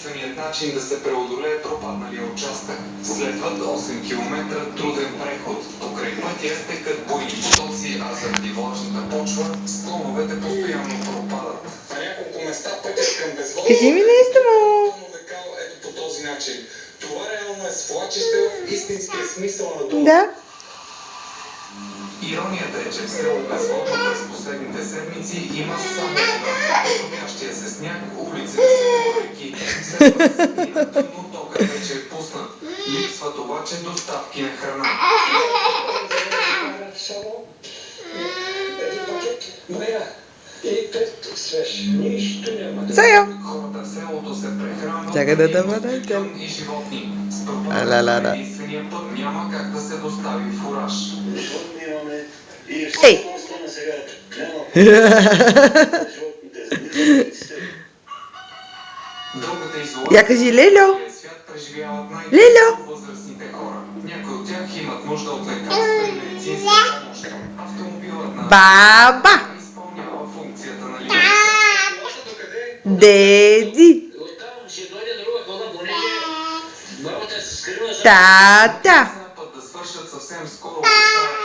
единственият начин да се преодолее пропадналия участък. Следват 8 км труден преход. Покрай пътя стекат буйни потоци, а заради влажната почва склоновете постоянно пропадат. На няколко места пътят към безводно Кажи ми нещо, мамо. ето по този начин. Това реално е свлачище в истинския смисъл на дума. Да. Иронията е, че в село Безводно през последните седмици има само вода. Шумящия се сняг, улиците са реки. След пътя, но токът вече е пуснат. Липсват обаче доставки на храна. Сега. Хората в селото се прехранват Чакай да дам и животни. С пропадането на единствения път няма как да се достави фураж. Ей! Другата изолация Я кажи, Лелю! свят преживяват Лелю! възрастните хора. Някои от тях имат нужда от лекарства и медицинска помощ. Автомобилът на Баба! изпълнява функцията на лидер. Деди! Тата! Път да свършат съвсем скоро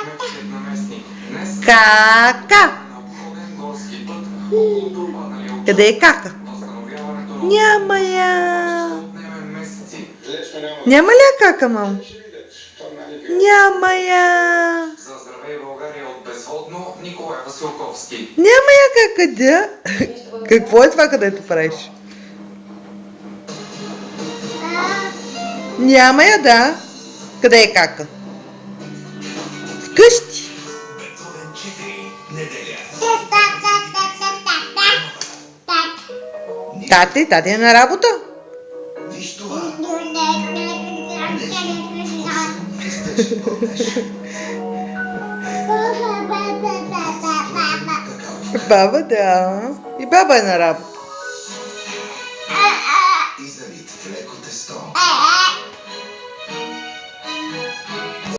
кметският наместник. Днес Кака! на обходен горски път около пропадналия участък. Къде е кака? Възстановяването на Няма я! отнеме месеци. Няма ли я кака, мамо? Няма я! За здраве България от Безводно, Николай Василковски. Няма я кака, да? Какво е това, където правиш? Няма я, да. Къде е кака? Вкъщи. Бетовен 4, неделя. Тати е на работа. Виж това. Баба, да. И баба е на работа. И залит в леко тесто.